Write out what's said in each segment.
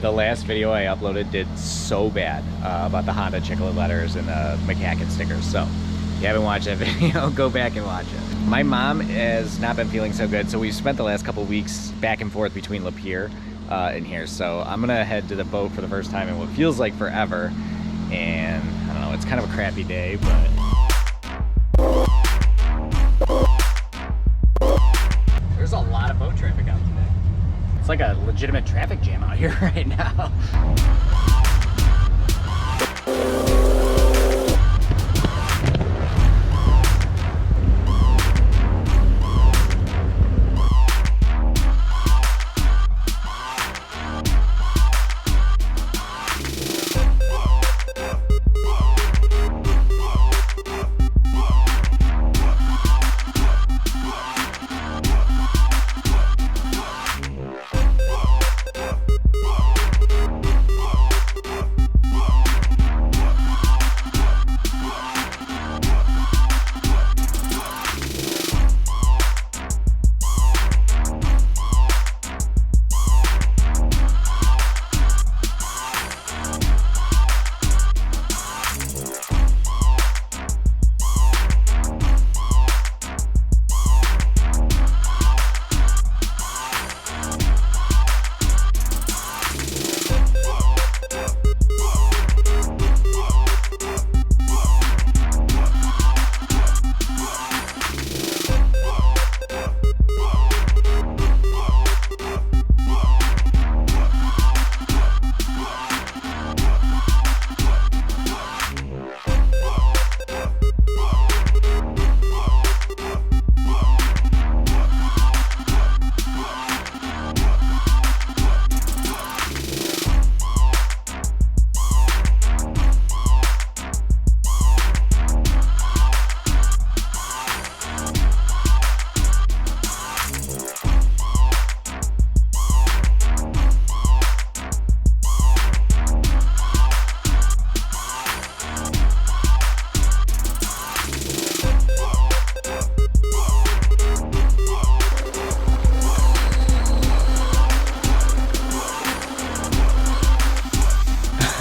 The last video I uploaded did so bad about the Honda chiclet letters and the macaque stickers. So if you haven't watched that video, go back and watch it. My mom has not been feeling so good, so we've spent the last couple weeks back and forth between Lapeer and here. So I'm gonna head to the boat for the first time in what feels like forever. And I don't know, it's kind of a crappy day, but there's a lot of boat traffic out today. It's like a legitimate traffic jam out here right now.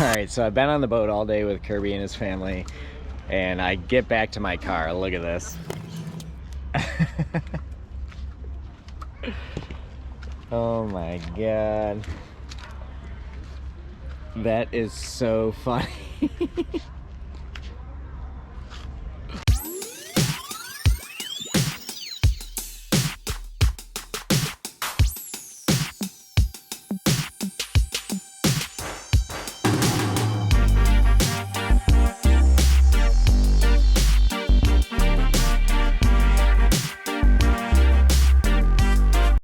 Alright, so I've been on the boat all day with Kirby and his family, and I get back to my car. Look at this. Oh my god. That is so funny.